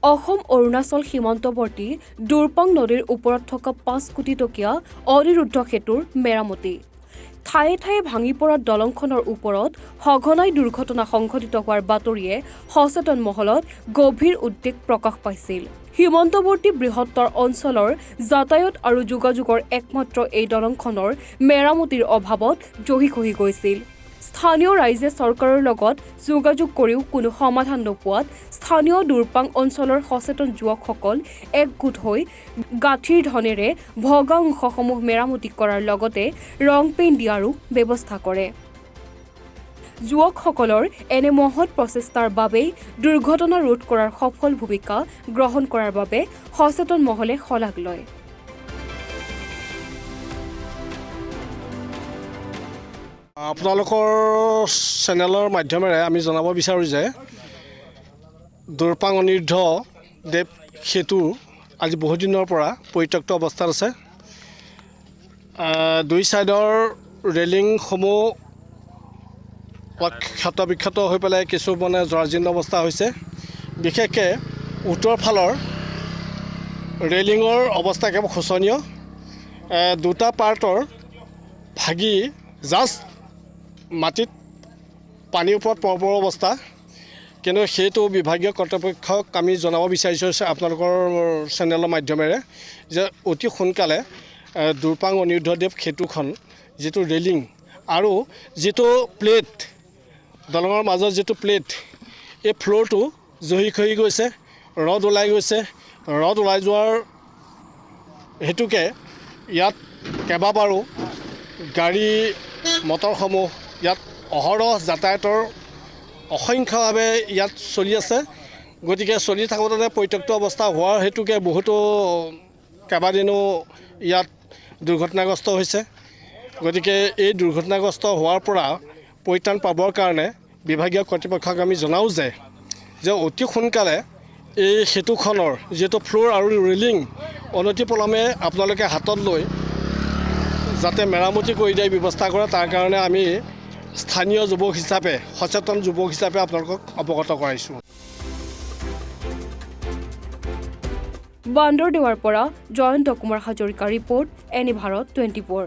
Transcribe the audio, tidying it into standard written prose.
অসম অৰুণাচল সীমান্তৱৰ্তী দুৰপাং নদীৰ ওপৰত থকা 5 কোটি টকীয়া অনিৰুদ্ধ সেতুৰ মেৰামতি। ঠায়ে ঠায়ে ভাঙি পৰা দলংখনৰ ওপৰত সঘনাই দুৰ্ঘটনা সংঘটিত হোৱাৰ বাতৰিয়ে সচেতন মহলত গভীৰ উদ্বেগ প্ৰকাশ পাইছিল। সীমান্তৱৰ্তী বৃহত্তৰ অঞ্চলৰ যাতায়াত আৰু যোগাযোগৰ একমাত্ৰ এই দলংখনৰ মেৰামতিৰ অভাৱত জহি গৈছিল। স্থানীয় ৰাইজে চৰকাৰৰ লগত যোগাযোগ কৰিও কোনো সমাধান নোপোৱাত স্থানীয় দুৰপাং অঞ্চলৰ সচেতন যুৱকসকল একগোট হৈ গাঁঠিৰ ধনেৰে ভগা অংশসমূহ মেৰামতি কৰাৰ লগতে ৰং পেইণ্ট দিয়াৰো ব্যৱস্থা কৰে। যুৱকসকলৰ এনে মহৎ প্ৰচেষ্টাৰ বাবেই দুৰ্ঘটনা ৰোধ কৰাৰ সফল ভূমিকা গ্ৰহণ কৰাৰ বাবে সচেতন মহলে শলাগ লয়। আপোনালোকৰ চেনেলৰ মাধ্যমেৰে আমি জনাব বিচাৰোঁ যে দুৰপাং অনিৰুদ্ধ দেৱ সেতু আজি বহু দিনৰ পৰা পৰিত্যক্ত অৱস্থাত আছে। দুই ছাইডৰ ৰেলিংসমূহ ক্ষত বিক্ষত হৈ পেলাই কিছু জৰাজীৰ্ণ অৱস্থা হৈছে। বিশেষকৈ উত্তৰ ফালৰ ৰেলিঙৰ অৱস্থা একেবাৰে শোচনীয়। দুটা পাৰ্টৰ ভাগি জাষ্ট মাটিত পানীৰ ওপৰত পৰপৰ অৱস্থা। কিন্তু সেইটো বিভাগীয় কৰ্তৃপক্ষক আমি জনাব বিচাৰিছোঁ আপোনালোকৰ চেনেলৰ মাধ্যমেৰে যে অতি সোনকালে দুৰপাং অনিৰুদ্ধদেৱ সেতুখন যিটো ৰেলিং আৰু যিটো প্লেট দলঙৰ মাজত যিটো প্লেট এই ফ্ল'ৰটো জহি গৈছে, ৰদ ওলাই গৈছে। ৰদ ওলাই যোৱাৰ হেতুকে ইয়াত কেইবাবাৰো গাড়ী মটৰসমূহ ইয়াত অহৰহ যাতায়াতৰ অসংখ্যভাৱে ইয়াত চলি আছে। গতিকে চলি থাকোঁতে পৰিত্যক্ত অৱস্থা হোৱাৰ হেতুকে বহুতো কেইবাদিনো ইয়াত দুৰ্ঘটনাগ্ৰস্ত হৈছে। গতিকে এই দুৰ্ঘটনাগ্ৰস্ত হোৱাৰ পৰা পৰিত্ৰাণ পাবৰ কাৰণে বিভাগীয় কৰ্তৃপক্ষক আমি জনাওঁ যে অতি সোনকালে এই সেতুখনৰ যিহেতু ফ্ল'ৰ আৰু ৰেলিং অনতিপলমে আপোনালোকে হাতত লৈ যাতে মেৰামতি কৰি দিয়াৰ ব্যৱস্থা কৰে, তাৰ কাৰণে আমি স্থানীয় যুৱক হিচাপে সচেতন যুৱক হিচাপে আপোনালোকক অৱগত কৰাইছোঁ। বান্দৰদেৱাৰ পৰা জয়ন্ত কুমাৰ হাজৰিকা ৰিপৰ্ট, এনি ভাৰত 24।